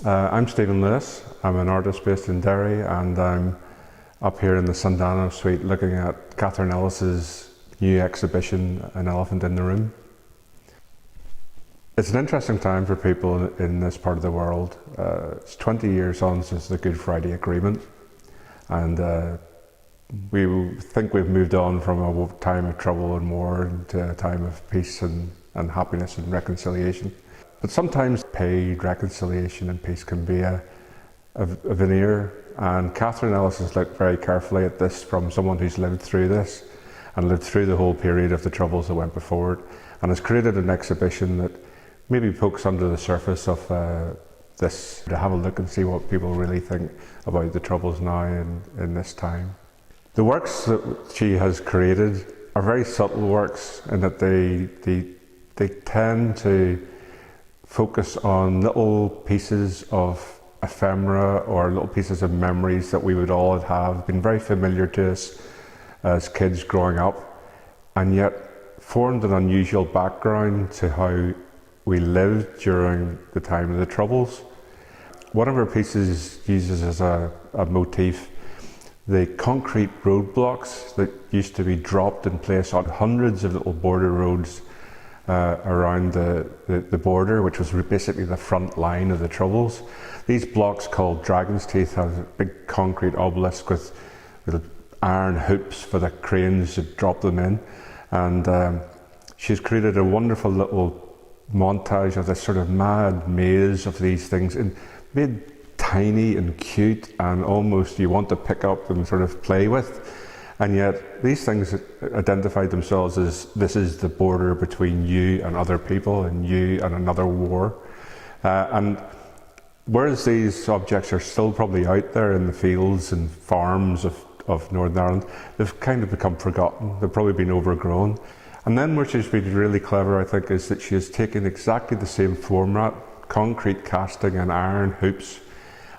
I'm Stephen Lewis. I'm an artist based in Derry, and I'm up here in the Sundano Suite looking at Catherine Ellis's new exhibition, An Elephant in the Room. It's an interesting time for people in this part of the world. It's 20 years on since the Good Friday Agreement, and we think we've moved on from a time of trouble and war into a time of peace and happiness and reconciliation. But sometimes paid reconciliation and peace can be a veneer, and Catherine Ellis has looked very carefully at this from someone who's lived through this and lived through the whole period of the troubles that went before it, and has created an exhibition that maybe pokes under the surface of this, to have a look and see what people really think about the troubles now in this time. The works that she has created are very subtle works in that they tend to focus on little pieces of ephemera or little pieces of memories that we would all have been very familiar to us as kids growing up, and yet formed an unusual background to how we lived during the time of the Troubles. One of her pieces uses as a motif the concrete roadblocks that used to be dropped in place on hundreds of little border roads around the border, which was basically the front line of the Troubles. These blocks, called Dragon's Teeth, have a big concrete obelisk with little iron hoops for the cranes to drop them in, and she's created a wonderful little montage of this sort of mad maze of these things, and made tiny and cute and almost you want to pick up and sort of play with. And yet these things identified themselves as, this is the border between you and other people and you and another war. And whereas these objects are still probably out there in the fields and farms of Northern Ireland, they've kind of become forgotten. They've probably been overgrown. And then where she's been really clever, I think, is that she has taken exactly the same format, concrete casting and iron hoops,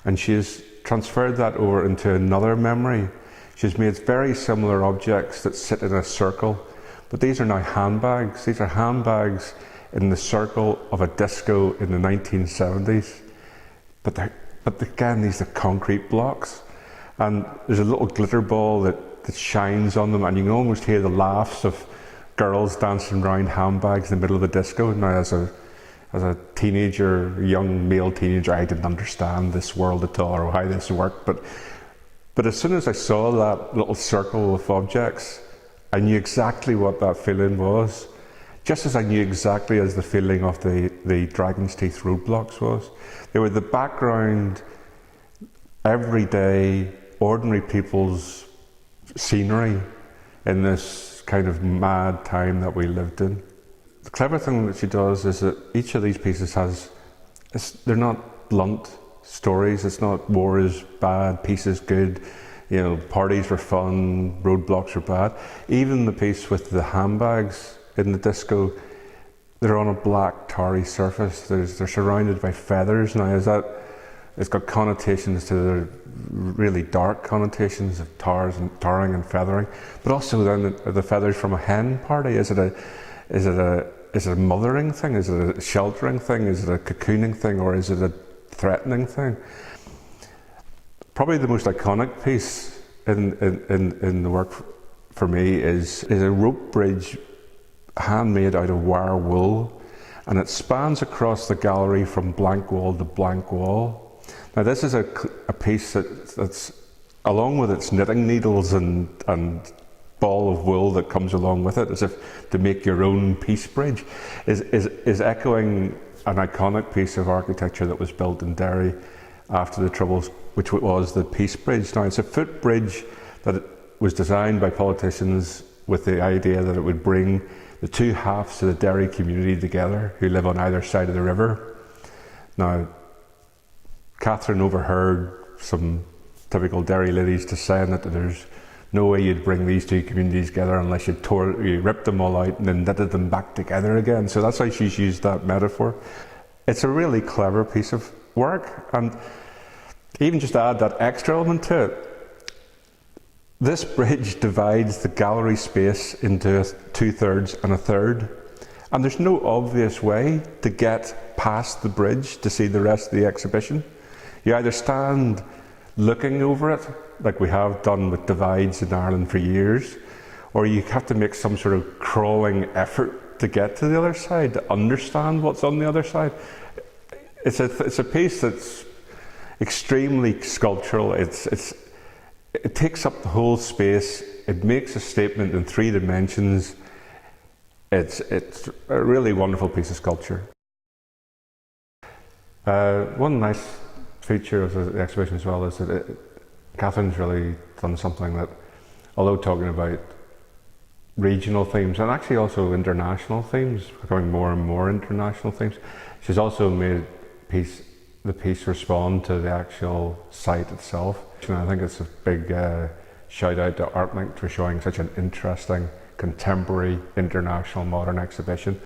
and she has transferred that over into another memory. She's made very similar objects that sit in a circle, but these are now handbags. These are handbags in the circle of a disco in the 1970s. But again, these are concrete blocks. And there's a little glitter ball that shines on them, and you can almost hear the laughs of girls dancing around handbags in the middle of the disco. Now, as a teenager, young male teenager, I didn't understand this world at all or how this worked, but as soon as I saw that little circle of objects, I knew exactly what that feeling was, just as I knew exactly as the feeling of the Dragon's Teeth roadblocks was. They were the background, everyday, ordinary people's scenery in this kind of mad time that we lived in. The clever thing that she does is that each of these pieces they're not blunt stories. It's not war is bad, peace is good, parties were fun, roadblocks were bad. Even the piece with the handbags in the disco, they're on a black tarry surface. They're surrounded by feathers. Now, it's got connotations to the really dark connotations of tarring and feathering, but also then the feathers from a hen party. Is it a mothering thing? Is it a sheltering thing? Is it a cocooning thing? Or is it a threatening thing? Probably the most iconic piece in the work for me is a rope bridge handmade out of wire wool, and it spans across the gallery from blank wall to blank wall. Now, this is a piece that's along with its knitting needles and ball of wool that comes along with it, as if to make your own peace bridge, is echoing an iconic piece of architecture that was built in Derry after the Troubles, which was the Peace Bridge. Now, it's a footbridge that was designed by politicians with the idea that it would bring the two halves of the Derry community together who live on either side of the river. Now, Catherine overheard some typical Derry ladies to saying that there's no way you'd bring these two communities together unless you ripped them all out and then knitted them back together again. So that's how she's used that metaphor. It's a really clever piece of work, and even just to add that extra element to it, this bridge divides the gallery space into 2/3 and 1/3, And there's no obvious way to get past the bridge to see the rest of the exhibition. You either stand looking over it, like we have done with divides in Ireland for years, or you have to make some sort of crawling effort to get to the other side, to understand what's on the other side. It's a piece that's extremely sculptural. It takes up the whole space. It makes a statement in 3 dimensions. It's a really wonderful piece of sculpture. One nice feature of the exhibition as well is that Catherine's really done something that, although talking about regional themes and actually also international themes, becoming more and more international themes, she's also made the piece respond to the actual site itself. And I think it's a big shout out to Artlink for showing such an interesting, contemporary, international, modern exhibition.